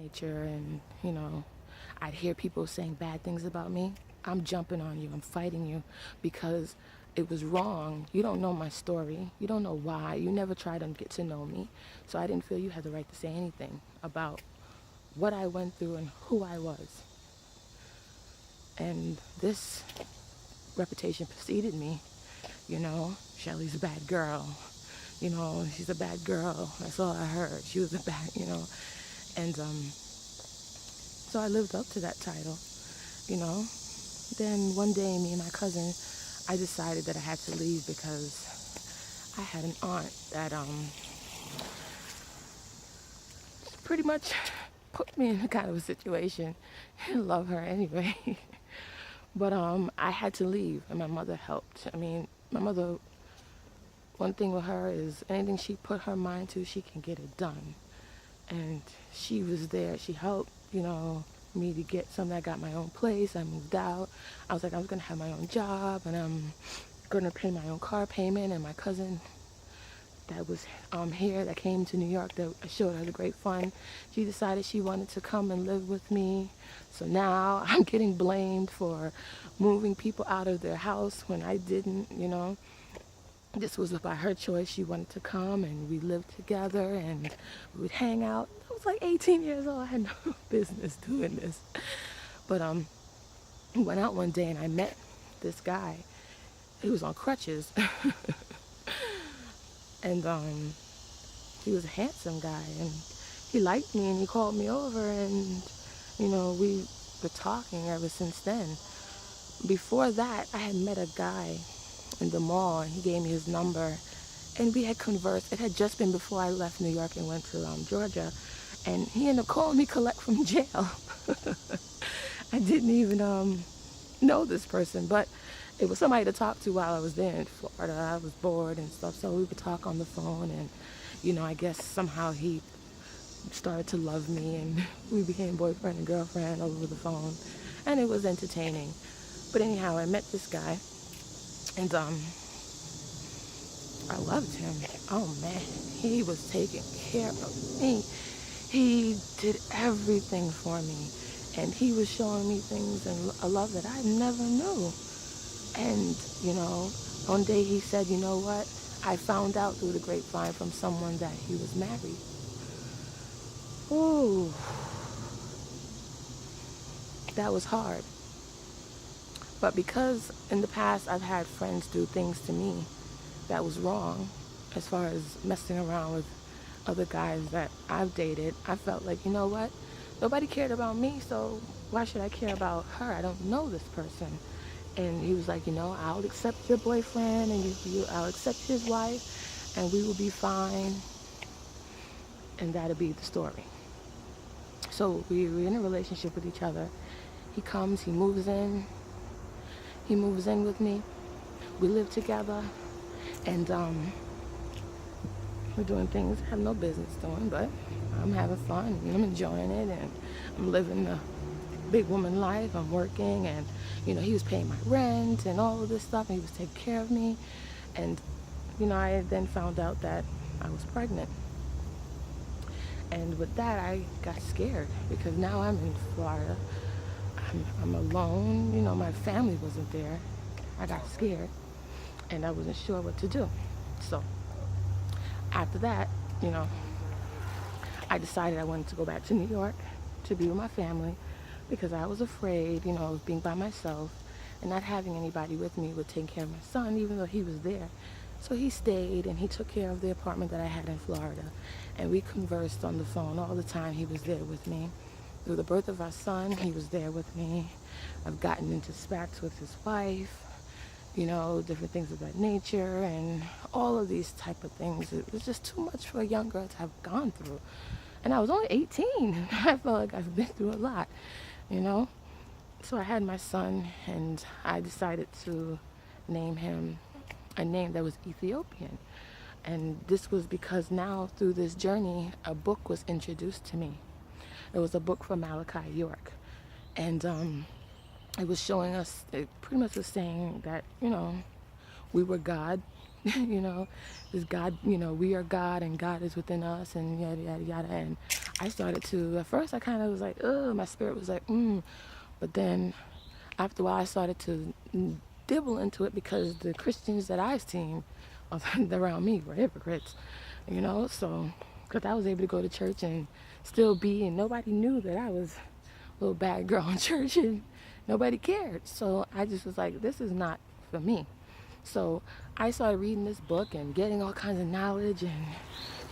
nature, and I'd hear people saying bad things about me. I'm jumping on you, I'm fighting you, because it was wrong. You don't know my story, you don't know why, you never tried to get to know me, so I didn't feel you had the right to say anything about what I went through and who I was. And this reputation preceded me. Shelly's a bad girl. She's a bad girl. That's all I heard. She was a bad, And so I lived up to that title, you know. Then one day, me and my cousin, I decided that I had to leave because I had an aunt that pretty much put me in a kind of a situation. I love her anyway. But I had to leave, and my mother helped. I mean, my mother, one thing with her is anything she put her mind to, she can get it done. And she was there. She helped, me to get something. I got my own place. I moved out. I was like, I was going to have my own job, and I'm going to pay my own car payment. And my cousin that was here, that came to New York, that I showed her the great fun, she decided she wanted to come and live with me. So now I'm getting blamed for moving people out of their house when I didn't. This was by her choice. She wanted to come, and we lived together, and we would hang out. I was like 18 years old. I had no business doing this. But we went out one day, and I met this guy. He was on crutches. And he was a handsome guy, and he liked me, and he called me over, and we were talking ever since then. Before that, I had met a guy in the mall, and he gave me his number, and we had conversed. It had just been before I left New York and went to Georgia, and he ended up calling me collect from jail. I didn't even know this person, but it was somebody to talk to while I was there in Florida. I was bored and stuff, so we would talk on the phone, and I guess somehow he started to love me, and we became boyfriend and girlfriend over the phone, and it was entertaining. But anyhow, I met this guy, and I loved him. Oh man, he was taking care of me. He did everything for me, and he was showing me things and a love that I never knew. And one day he said, you know what, I found out through the grapevine from someone that he was married. Ooh, that was hard. But because in the past I've had friends do things to me that was wrong, as far as messing around with other guys that I've dated, I felt like, you know what, nobody cared about me, so why should I care about her? I don't know this person. And he was like, I'll accept your boyfriend, and I'll accept his wife, and we will be fine. And that'll be the story. So we were in a relationship with each other. He comes, he moves in with me. We live together, and we're doing things I have no business doing, but I'm having fun, and I'm enjoying it, and I'm living the big woman life. I'm working, and he was paying my rent and all of this stuff, and he was taking care of me. And I then found out that I was pregnant, and with that I got scared, because now I'm in Florida. I'm alone. My family wasn't there. I got scared, and I wasn't sure what to do. So after that, I decided I wanted to go back to New York to be with my family, because I was afraid, of being by myself and not having anybody with me would take care of my son, even though he was there. So he stayed, and he took care of the apartment that I had in Florida, and we conversed on the phone all the time. He was there with me. Through the birth of our son, he was there with me. I've gotten into spats with his wife, different things of that nature, and all of these type of things. It was just too much for a young girl to have gone through. And I was only 18. I felt like I've been through a lot, So I had my son, and I decided to name him a name that was Ethiopian. And this was because now, through this journey, a book was introduced to me. It was a book from Malachi York. And it was showing us, it pretty much was saying that, we were God, you know, is God, we are God and God is within us and yada, yada, yada. And I started to, at first I kind of was like, oh, my spirit was like, But then after a while I started to dibble into it because the Christians that I've seen around me were hypocrites, so, because I was able to go to church and still be, and nobody knew that I was a little bad girl in church and nobody cared. So I just was like, this is not for me. So I started reading this book and getting all kinds of knowledge, and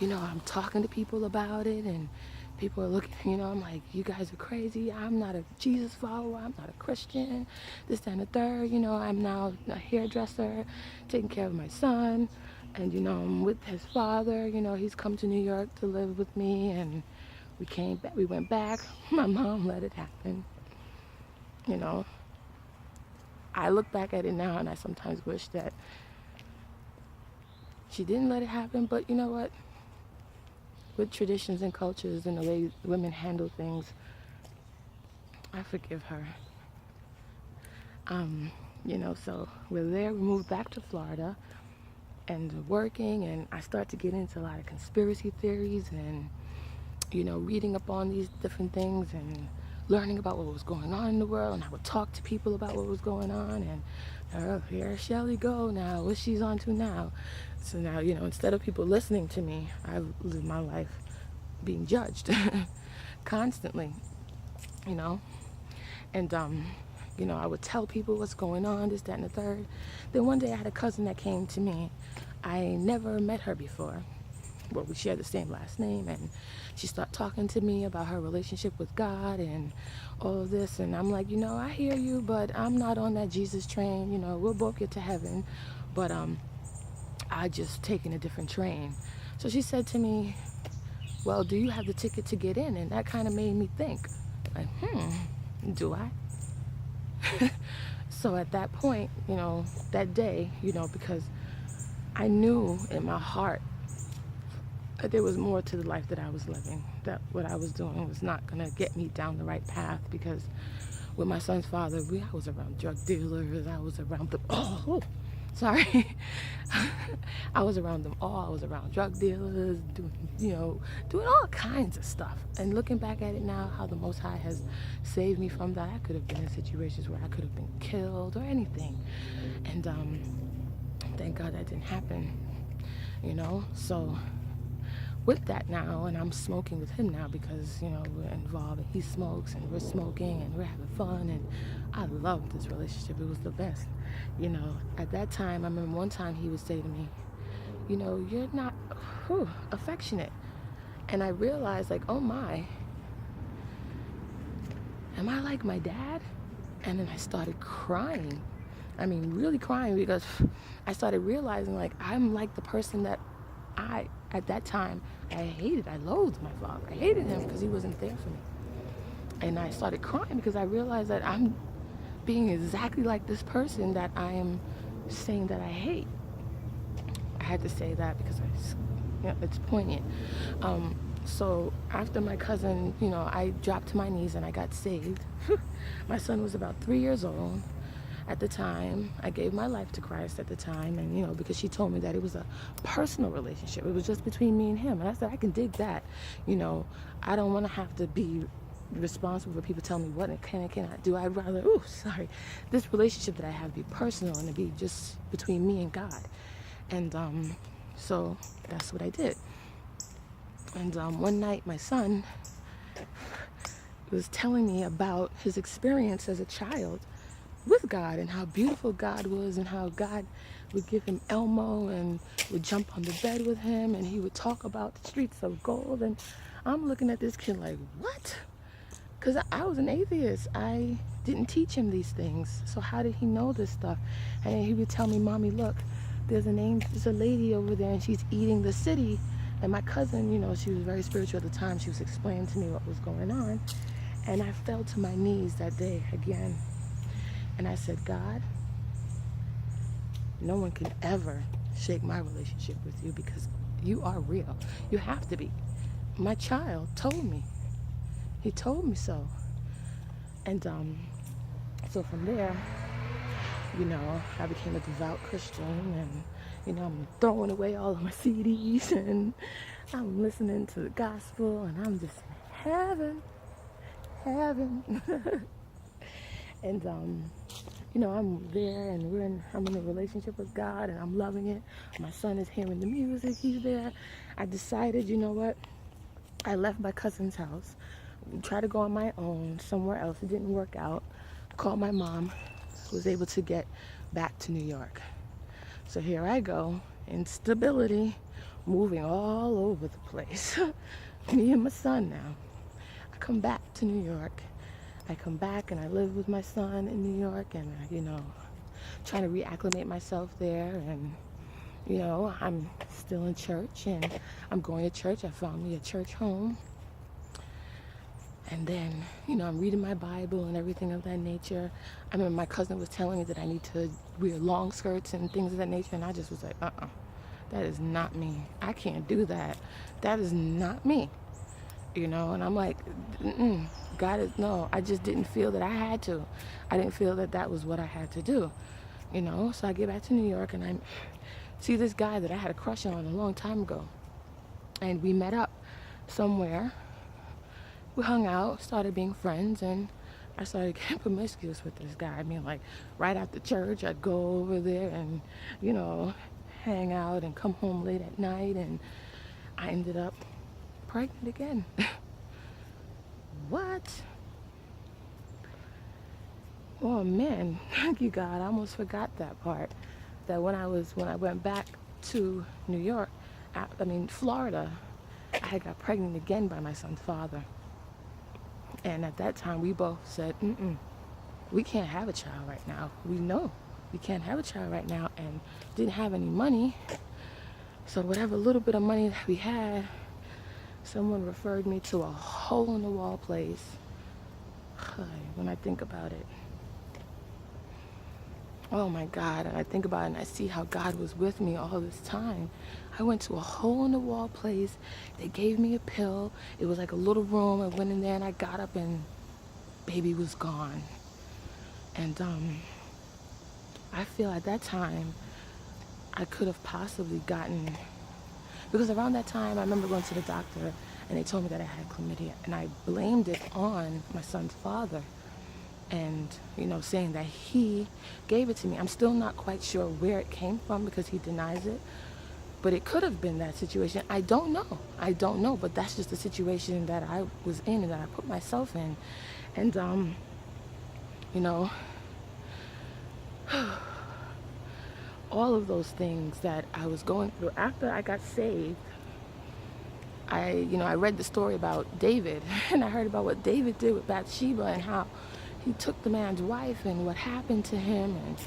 I'm talking to people about it, and people are looking, I'm like, you guys are crazy. I'm not a Jesus follower. I'm not a Christian. This, that, and the third. I'm now a hairdresser, taking care of my son, and I'm with his father. He's come to New York to live with me, and we came back. We went back. My mom let it happen. You know, I look back at it now, and I sometimes wish that she didn't let it happen. But you know what? With traditions and cultures and the way women handle things, I forgive her. So we're there. We moved back to Florida and working, and I start to get into a lot of conspiracy theories and, reading up on these different things and learning about what was going on in the world. And I would talk to people about what was going on, and here Shelly go now, what she's on to now. So now, instead of people listening to me, I live my life being judged constantly, you know. And I would tell people what's going on, this, that, and the third. Then one day I had a cousin that came to me. I never met her before. Well, we share the same last name, and she started talking to me about her relationship with God and all of this. And I'm like, I hear you, but I'm not on that Jesus train. We'll both get to heaven, but I just taking a different train. So she said to me, well, do you have the ticket to get in? And that kind of made me think, like, do I? So at that point, that day, because I knew in my heart that there was more to the life that I was living, that what I was doing was not going to get me down the right path, because with my son's father, I was around drug dealers, I was around the, sorry. I was around them all. I was around drug dealers, doing all kinds of stuff. And looking back at it now, how the Most High has saved me from that. I could have been in situations where I could have been killed or anything. And thank God that didn't happen, So with that now, and I'm smoking with him now because, we're involved and he smokes and we're smoking and we're having fun, and I loved this relationship. It was the best. At that time, I remember one time he would say to me, you're not affectionate. And I realized, like, oh my, am I like my dad? And then I started crying. I mean, really crying, because I started realizing, like, I'm like the person that at that time, I hated. I loathed my father. I hated him because he wasn't there for me. And I started crying because I realized that I'm being exactly like this person that I am saying that I hate. I had to say that because it's poignant. So after my cousin, I dropped to my knees and I got saved. My son was about 3 years old at the time. I gave my life to Christ at the time, and because she told me that it was a personal relationship. It was just between me and him. And I said, I can dig that. I don't want to have to be responsible for people telling me what I can and cannot do. I'd rather, this relationship that I have be personal and to be just between me and God. And so that's what I did. And one night my son was telling me about his experience as a child with God, and how beautiful God was, and how God would give him Elmo and would jump on the bed with him, and he would talk about the streets of gold. And I'm looking at this kid like, what? Because I was an atheist. I didn't teach him these things. So how did he know this stuff? And he would tell me, Mommy, look, there's a lady over there, and she's eating the city. And my cousin, she was very spiritual at the time. She was explaining to me what was going on. And I fell to my knees that day again. And I said, God, no one can ever shake my relationship with you, because you are real. You have to be. My child told me. He told me so. And so from there, I became a devout Christian, and, I'm throwing away all of my CDs and I'm listening to the gospel and I'm just in heaven, heaven. And I'm there and I'm in a relationship with God and I'm loving it. My son is hearing the music, he's there. I decided, you know what? I left my cousin's house, tried to go on my own somewhere else. It didn't work out. Called my mom, was able to get back to New York. So here I go, instability, moving all over the place. Me and my son now. I come back to New York. I come back and I live with my son in New York and, trying to reacclimate myself there. And, I'm still in church and I'm going to church. I found me a church home. And then, I'm reading my Bible and everything of that nature. I remember my cousin was telling me that I need to wear long skirts and things of that nature. And I just was like, that is not me. I can't do that. That is not me. And I'm like, God is, no, I just didn't feel that I had to. I didn't feel that that was what I had to do. So I get back to New York and I see this guy that I had a crush on a long time ago. And we met up somewhere. We hung out, started being friends, and I started getting promiscuous with this guy. I mean, like, right after church, I'd go over there and, hang out and come home late at night, and I ended up pregnant again. What? Oh, man. Thank you, God. I almost forgot that part. That when I went back to New York, Florida, I had got pregnant again by my son's father. And at that time, we both said, we can't have a child right now. We know we can't have a child right now and didn't have any money. So whatever little bit of money that we had, someone referred me to a hole-in-the-wall place. When I think about it, oh my God, and I think about it and I see how God was with me all this time. I went to a hole-in-the-wall place. They gave me a pill. It was like a little room. I went in there and I got up and baby was gone. And I feel at that time I could have possibly gotten, because around that time I remember going to the doctor and they told me that I had chlamydia and I blamed it on my son's father and saying that he gave it to me. I'm still not quite sure where it came from because he denies it, but it could have been that situation. I don't know, but that's just the situation that I was in and that I put myself in. And all of those things that I was going through after I got saved. I read the story about David and I heard about what David did with Bathsheba and how he took the man's wife and what happened to him and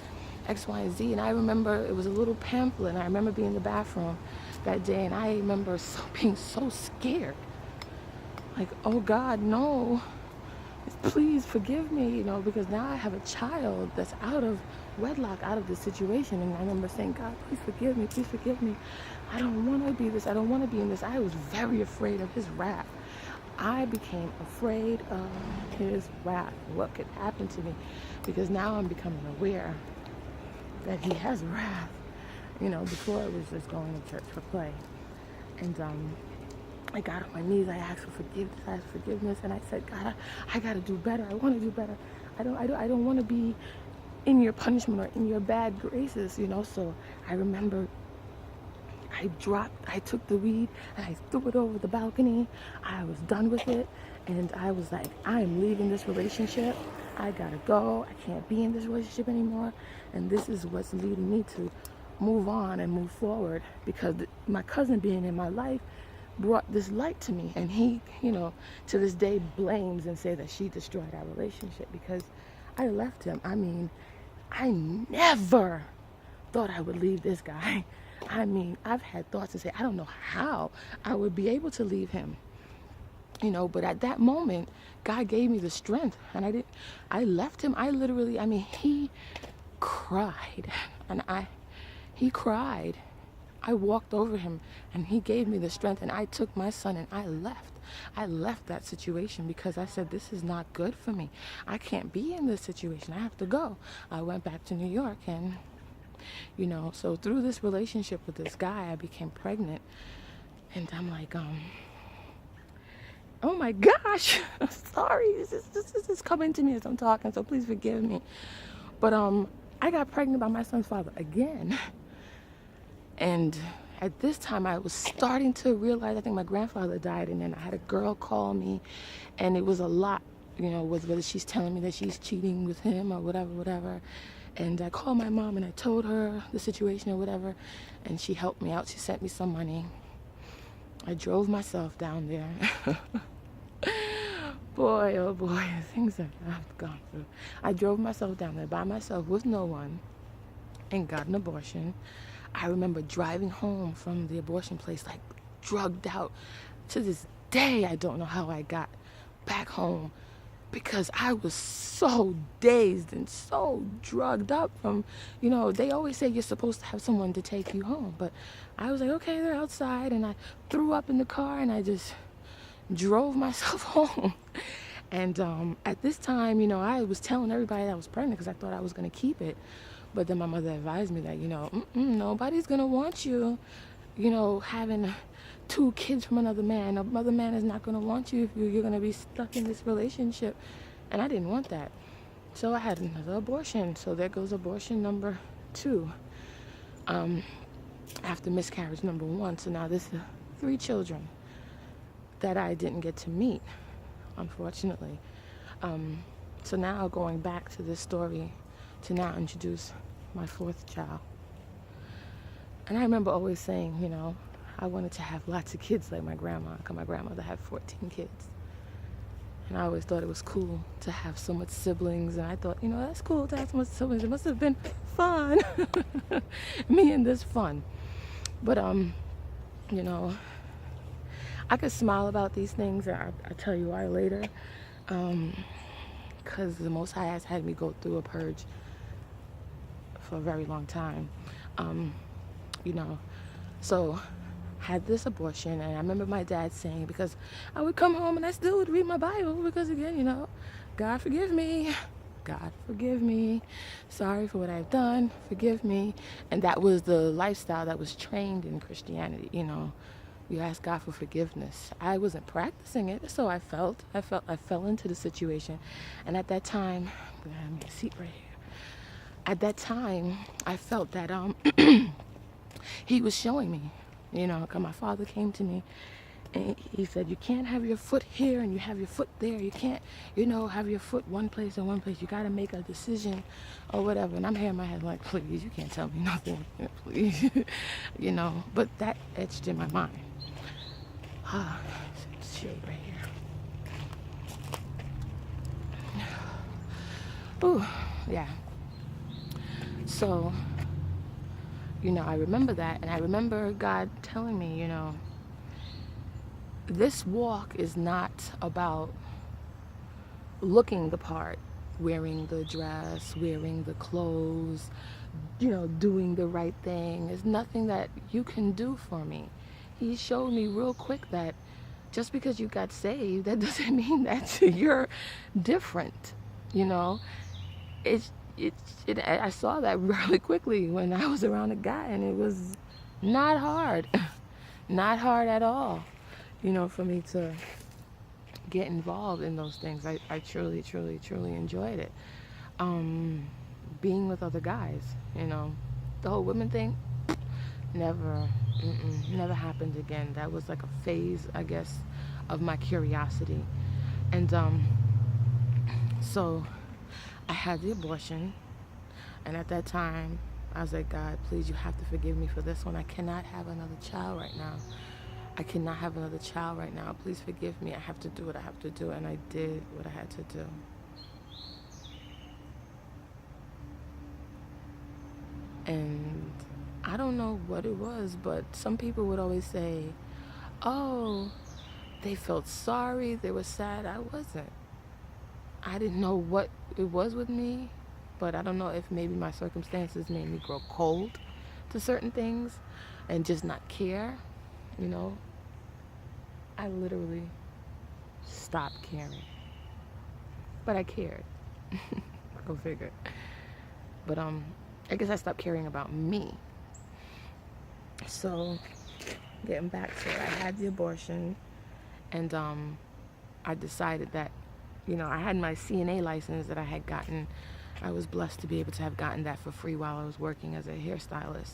X, Y, and Z. And I remember it was a little pamphlet and I remember being in the bathroom that day and I remember being so scared. Like, oh God, no, please forgive me, because now I have a child that's out of wedlock, out of this situation. And I remember saying, God, please forgive me. I don't want to be this. I don't want to be in this. I was very afraid of his wrath. I became afraid of his wrath, what could happen to me, because now I'm becoming aware that he has wrath. Before it was just going to church for play. And I got on my knees, I asked for forgiveness, and I said, God, I got to do better. I want to do better. I don't want to be in your punishment or in your bad graces, So I remember I took the weed and I threw it over the balcony. I was done with it. And I was like, I am leaving this relationship. I gotta go. I can't be in this relationship anymore. And this is what's leading me to move on and move forward, because my cousin being in my life brought this light to me. And he, to this day blames and say that she destroyed our relationship because I left him. I never thought I would leave this guy. I've had thoughts and say, I don't know how I would be able to leave him. But at that moment, God gave me the strength and I left him. He cried and he cried. I walked over him and he gave me the strength and I took my son and I left. I left that situation because I said, this is not good for me. I can't be in this situation. I have to go. I went back to New York and So through this relationship with this guy, I became pregnant. And I'm like, oh my gosh, sorry, this is coming to me as I'm talking, so please forgive me. But I got pregnant by my son's father again. And at this time, I was starting to realize, I think my grandfather died, and then I had a girl call me, and it was a lot, with whether she's telling me that she's cheating with him or whatever. And I called my mom and I told her the situation or whatever, and she helped me out. She sent me some money. I drove myself down there. Boy, oh boy, the things that I've gone through. I drove myself down there by myself with no one and got an abortion. I remember driving home from the abortion place like drugged out. To this day, I don't know how I got back home because I was so dazed and so drugged up from, they always say you're supposed to have someone to take you home. But I was like, okay, they're outside, and I threw up in the car and I just drove myself home. And at this time, I was telling everybody that I was pregnant because I thought I was going to keep it. But then my mother advised me that, nobody's going to want you, having 2 kids from another man. Another man is not going to want you if you're going to be stuck in this relationship. And I didn't want that. So I had another abortion. So there goes abortion number 2 after miscarriage number 1. So now this is 3 children that I didn't get to meet, unfortunately. So now going back to this story to now introduce my 4th child. And I remember always saying, I wanted to have lots of kids like my grandma, because my grandmother had 14 kids. And I always thought it was cool to have so much siblings, and I thought, that's cool to have so much siblings. It must have been fun. Me and this fun. But, I could smile about these things, and I'll tell you why later. Because the Most High has had me go through a purge for a very long time. So had this abortion, and I remember my dad saying, because I would come home and I still would read my Bible, because again, God forgive me. God forgive me. Sorry for what I've done. Forgive me. And that was the lifestyle that was trained in Christianity, You ask God for forgiveness. I wasn't practicing it, so I fell into the situation. And at that time, I'm gonna have a seat right here. At that time, I felt that he was showing me, because my father came to me and he said, you can't have your foot here and you have your foot there. You can't, have your foot one place and one place. You got to make a decision or whatever. And I'm here in my head like, please, you can't tell me nothing, please, But that etched in my mind. Shade right here. Ooh, yeah. So, I remember that, and I remember God telling me, this walk is not about looking the part, wearing the dress, wearing the clothes, doing the right thing. There's nothing that you can do for me. He showed me real quick that just because you got saved, that doesn't mean that you're different, I saw that really quickly when I was around a guy, and it was not hard. Not hard at all, for me to get involved in those things. I truly, truly, truly enjoyed it. Being with other guys, the whole women thing, never happened again. That was like a phase, I guess, of my curiosity. And so I had the abortion, and at that time I was like, God, please, you have to forgive me for this one. I cannot have another child right now. I cannot have another child right now. Please forgive me. I have to do what I have to do. And I did what I had to do. And I don't know what it was, but some people would always say, oh, they felt sorry, they were sad. I wasn't. I didn't know what it was with me, but I don't know if maybe my circumstances made me grow cold to certain things and just not care, I literally stopped caring. But I cared. Go figure. But I guess I stopped caring about me. So getting back to it, I had the abortion, and I decided that, I had my CNA license that I had gotten. I was blessed to be able to have gotten that for free while I was working as a hairstylist.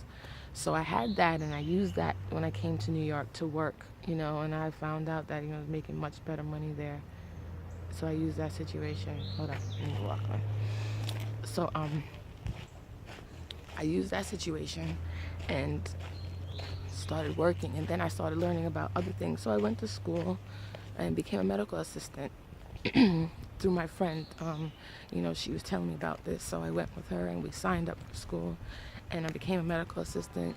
So I had that, and I used that when I came to New York to work, and I found out that, I was making much better money there. So I used that situation. Hold on, let me walk on. So I used that situation and started working, and then I started learning about other things. So I went to school and became a medical assistant through my friend. She was telling me about this, so I went with her and we signed up for school, and I became a medical assistant.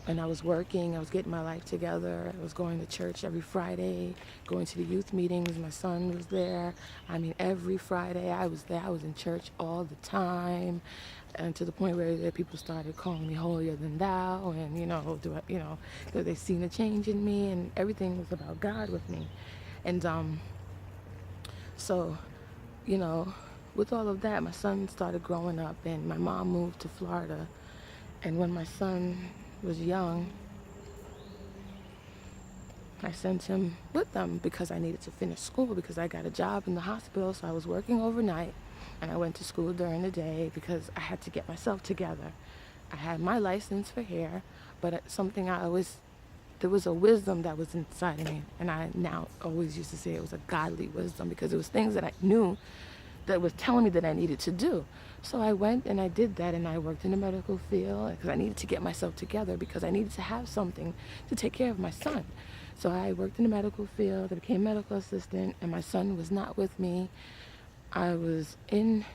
And I was working, I was getting my life together. I was going to church every Friday, going to the youth meetings. My son was there. I mean, every Friday I was there. I was in church all the time, and to the point where people started calling me holier than thou, and because they seen a change in me, and everything was about God with me. And so, with all of that, my son started growing up, and my mom moved to Florida. And when my son was young, I sent him with them because I needed to finish school, because I got a job in the hospital. So I was working overnight, and I went to school during the day because I had to get myself together. I had my license for hair, but something there was a wisdom that was inside of me, and I now always used to say it was a godly wisdom, because it was things that I knew that was telling me that I needed to do. So I went and I did that, and I worked in the medical field because I needed to get myself together, because I needed to have something to take care of my son. So I worked in the medical field, I became a medical assistant, and my son was not with me. I was in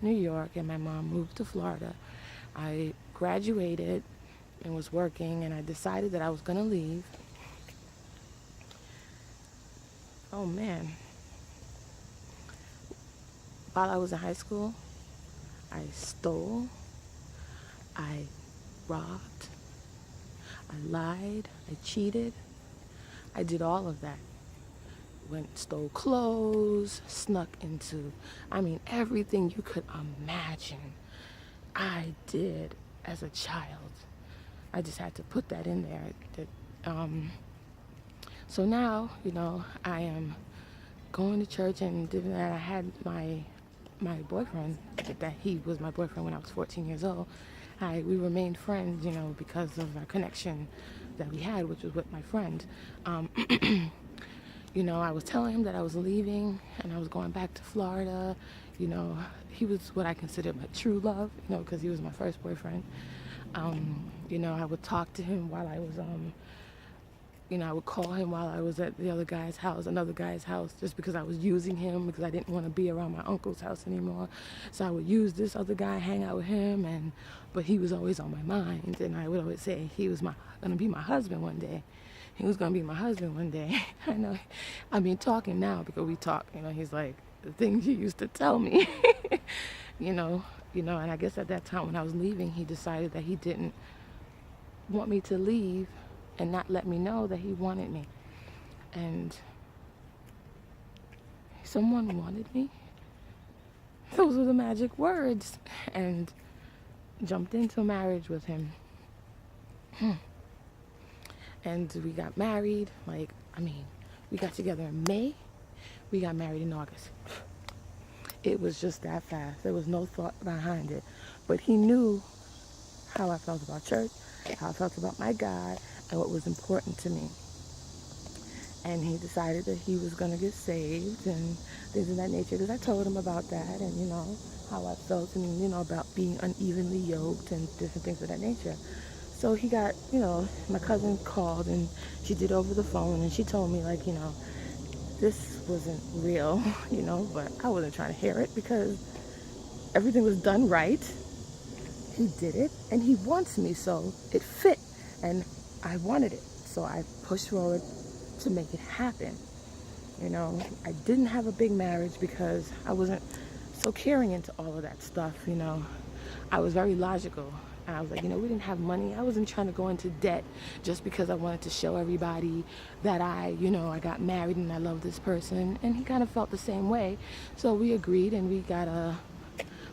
New York, and my mom moved to Florida. I graduated and was working, and I decided that I was going to leave. Oh man. While I was in high school, I stole, I robbed, I lied, I cheated. I did all of that. Stole clothes, snuck into, everything you could imagine, I did as a child. I just had to put that in there. So now, I am going to church and doing that. I had my boyfriend, that he was my boyfriend when I was 14 years old. We remained friends, because of our connection that we had, which was with my friend. I was telling him that I was leaving and I was going back to Florida. He was what I considered my true love, because he was my first boyfriend. I would talk to him while I was, I would call him while I was at another guy's house, just because I was using him, because I didn't want to be around my uncle's house anymore. So I would use this other guy, hang out with him, but he was always on my mind, and I would always say he was gonna be my husband one day. He was gonna be my husband one day. I know. Talking now, because we talk. He's like, the things you used to tell me. And I guess at that time when I was leaving, he decided that he didn't want me to leave and not let me know that he wanted me. And someone wanted me. Those were the magic words. And jumped into marriage with him. And we got married. We got together in May. We got married in August. It was just that fast. There was no thought behind it. But he knew how I felt about church, how I felt about my God, and what was important to me. And he decided that he was going to get saved and things of that nature, because I told him about that, and how I felt, and about being unevenly yoked and different things of that nature. So he got, my cousin called, and she did over the phone, and she told me, this wasn't real, but I wasn't trying to hear it, because everything was done right. He did it, and he wants me, so it fit, and I wanted it, so I pushed forward to make it happen. I didn't have a big marriage because I wasn't so caring into all of that stuff. I was very logical, and I was like, we didn't have money. I wasn't trying to go into debt just because I wanted to show everybody that I got married and I love this person. And he kind of felt the same way, so we agreed, and we got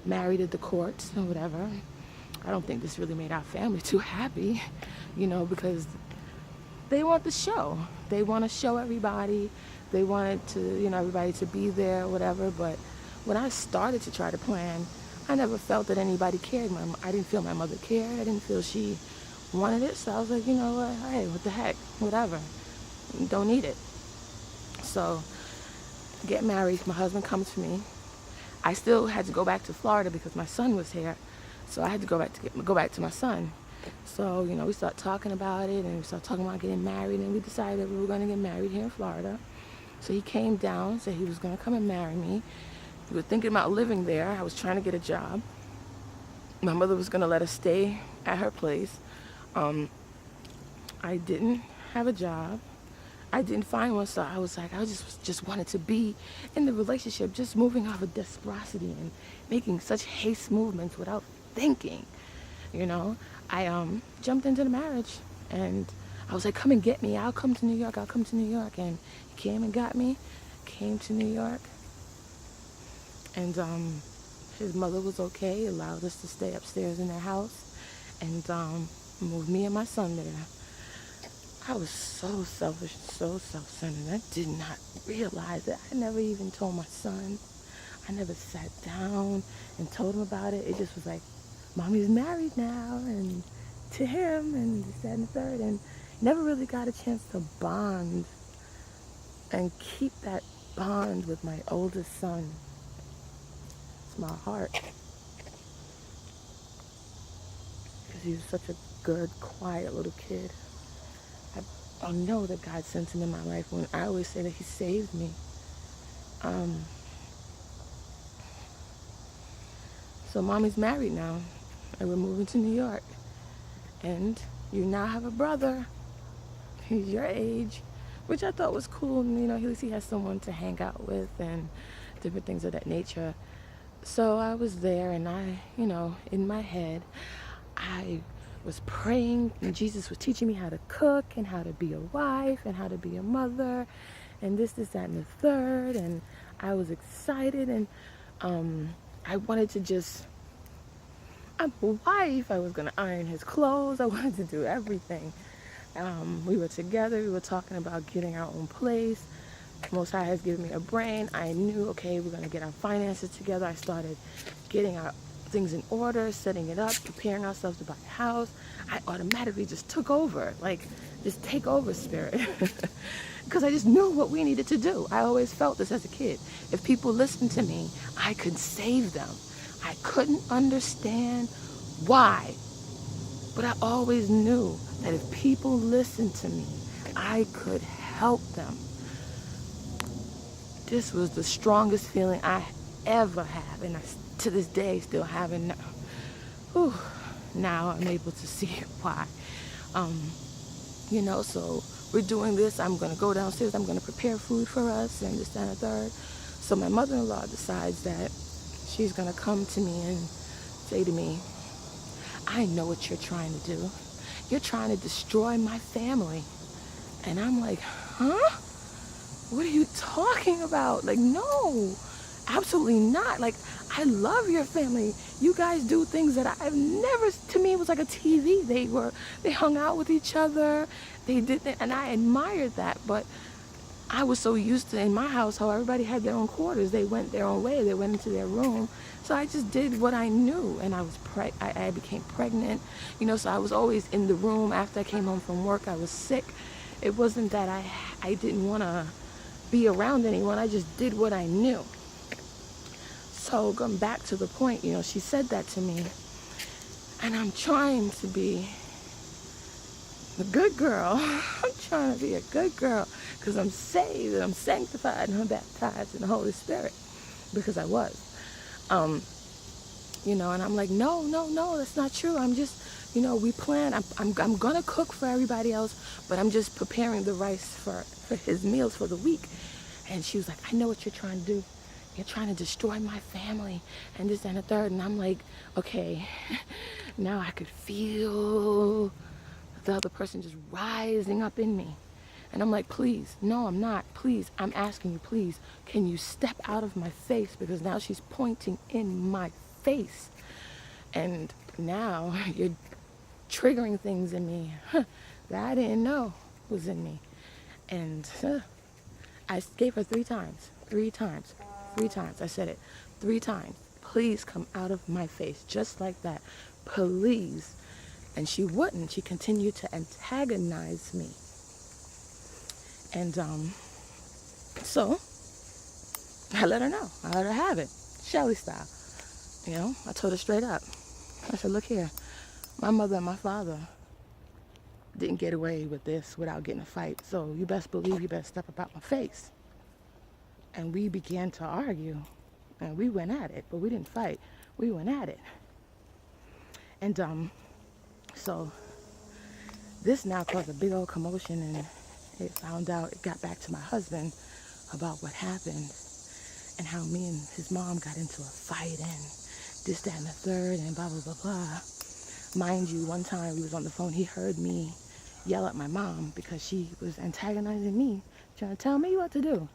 married at the courts or whatever. I don't think this really made our family too happy, because they want the show. They want to show everybody. They wanted to, everybody to be there, whatever. But when I started to try to plan, I never felt that anybody cared. I didn't feel my mother cared. I didn't feel she wanted it. So I was like, you know what? Hey, what the heck? Whatever. Don't need it. So, get married. My husband comes for me. I still had to go back to Florida because my son was here. So I had to go back to my son. So, we started talking about it, and we started talking about getting married, and we decided that we were going to get married here in Florida. So he came down, said he was going to come and marry me. We were thinking about living there. I was trying to get a job. My mother was going to let us stay at her place. I didn't have a job. I didn't find one, so I was like, I just wanted to be in the relationship, just moving off of desperosity and making such haste movements without thinking. I jumped into the marriage, and I was like, come and get me. I'll come to New York. And he came and got me, came to New York. And his mother was okay, allowed us to stay upstairs in their house, and moved me and my son there. I was so selfish, so self-centered. I did not realize it. I never even told my son. I never sat down and told him about it. It just was like, Mommy's married now, and to him, and this, that, and the third, and never really got a chance to bond and keep that bond with my oldest son. It's my heart. Because he was such a good, quiet little kid. I know that God sent him in my life when I always say that he saved me. So Mommy's married now, and we're moving to New York. And you now have a brother. He's your age, which I thought was cool. And, at least he has someone to hang out with and different things of that nature. So I was there, and I, in my head, I was praying, and Jesus was teaching me how to cook and how to be a wife and how to be a mother and this, that, and the third. And I was excited, and I wanted to just, I'm a wife. I was going to iron his clothes. I wanted to do everything. We were together. We were talking about getting our own place. Most High has given me a brain. I knew, okay, we're going to get our finances together. I started getting our things in order, setting it up, preparing ourselves to buy a house. I automatically just took over, like this take over spirit. Because I just knew what we needed to do. I always felt this as a kid. If people listened to me, I could save them. I couldn't understand why, but I always knew that if people listened to me, I could help them. This was the strongest feeling I ever have, and I to this day still have it now. Whew. Now I'm able to see why. So we're doing this. I'm going to go downstairs. I'm going to prepare food for us and this, that, and the third. So my mother-in-law decides that she's going to come to me and say to me, I know what you're trying to do. You're trying to destroy my family. And I'm like, huh? What are you talking about? Like, no, absolutely not. Like, I love your family. You guys do things that I've never, to me, it was like a TV. They hung out with each other. They did that, and I admired that. But I was so used to, in my house, how everybody had their own quarters. They went their own way. They went into their room. So I just did what I knew, and I became pregnant. So I was always in the room. After I came home from work, I was sick. It wasn't that I didn't want to be around anyone. I just did what I knew. So going back to the point, she said that to me, and I'm trying to be a good girl. I'm trying to be a good girl because I'm saved and I'm sanctified and I'm baptized in the Holy Spirit, because I was. And I'm like, no, that's not true. I'm just, we plan. I'm gonna cook for everybody else, but I'm just preparing the rice for his meals for the week. And she was like, I know what you're trying to do. You're trying to destroy my family and this and the third. And I'm like, okay, now I could feel the other person just rising up in me. And I'm like, please, no, I'm not. Please, I'm asking you, please, can you step out of my face? Because now she's pointing in my face. And now you're triggering things in me that I didn't know was in me. And I gave her 3 times, 3 times, 3 times. I said it 3 times. Please come out of my face, just like that. Please. And she wouldn't. She continued to antagonize me. And so I let her know. I let her have it, Shelly style. You know, I told her straight up. I said, look here, my mother and my father didn't get away with this without getting a fight. So you best believe you better step about my face. And we began to argue. And we went at it, but we didn't fight. We went at it. And so this now caused a big old commotion, and it got back to my husband about what happened and how me and his mom got into a fight and this, that, and the third, and blah, blah, blah, blah. Mind you, one time we was on the phone, he heard me yell at my mom because she was antagonizing me, trying to tell me what to do.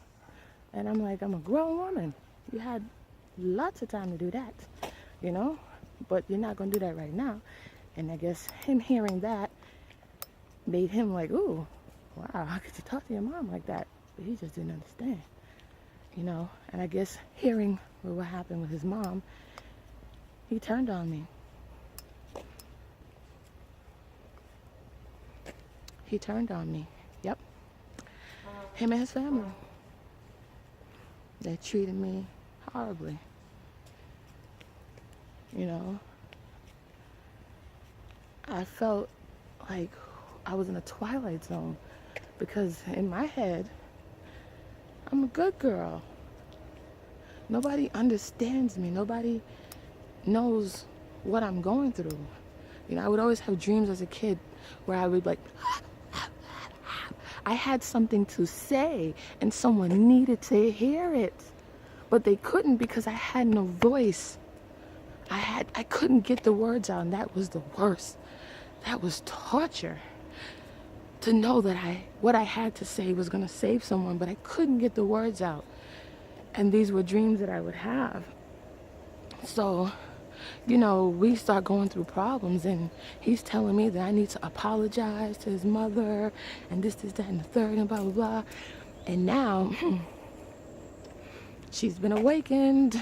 And I'm like, I'm a grown woman. You had lots of time to do that, you know, but you're not going to do that right now. And I guess him hearing that made him like, ooh, wow, how could you talk to your mom like that? But he just didn't understand, you know. And I guess hearing what happened with his mom, he turned on me. He turned on me. Yep. Him and his family. They treated me horribly. You know, I felt like I was in a twilight zone because in my head, I'm a good girl. Nobody understands me. Nobody knows what I'm going through. You know, I would always have dreams as a kid where I would like, I had something to say and someone needed to hear it, but they couldn't because I had no voice. I couldn't get the words out, and that was the worst. That was torture. To know that what I had to say was gonna save someone, but I couldn't get the words out. And these were dreams that I would have. So, you know, we start going through problems, and he's telling me that I need to apologize to his mother, and this, that, and the third, and blah, blah, blah. And now, she's been awakened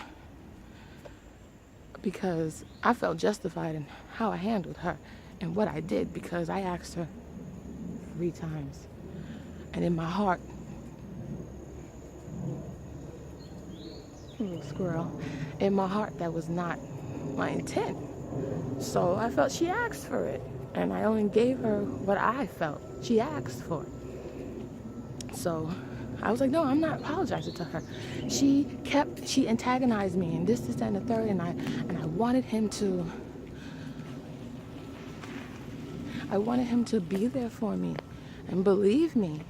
because I felt justified in how I handled her and what I did, because I asked her 3 times. And in my heart, little squirrel, in my heart, that was not my intent. So I felt she asked for it, and I only gave her what I felt she asked for. So I was like, no, I'm not apologizing to her. She antagonized me, and this, that, and the third, and I wanted him to be there for me and believe me.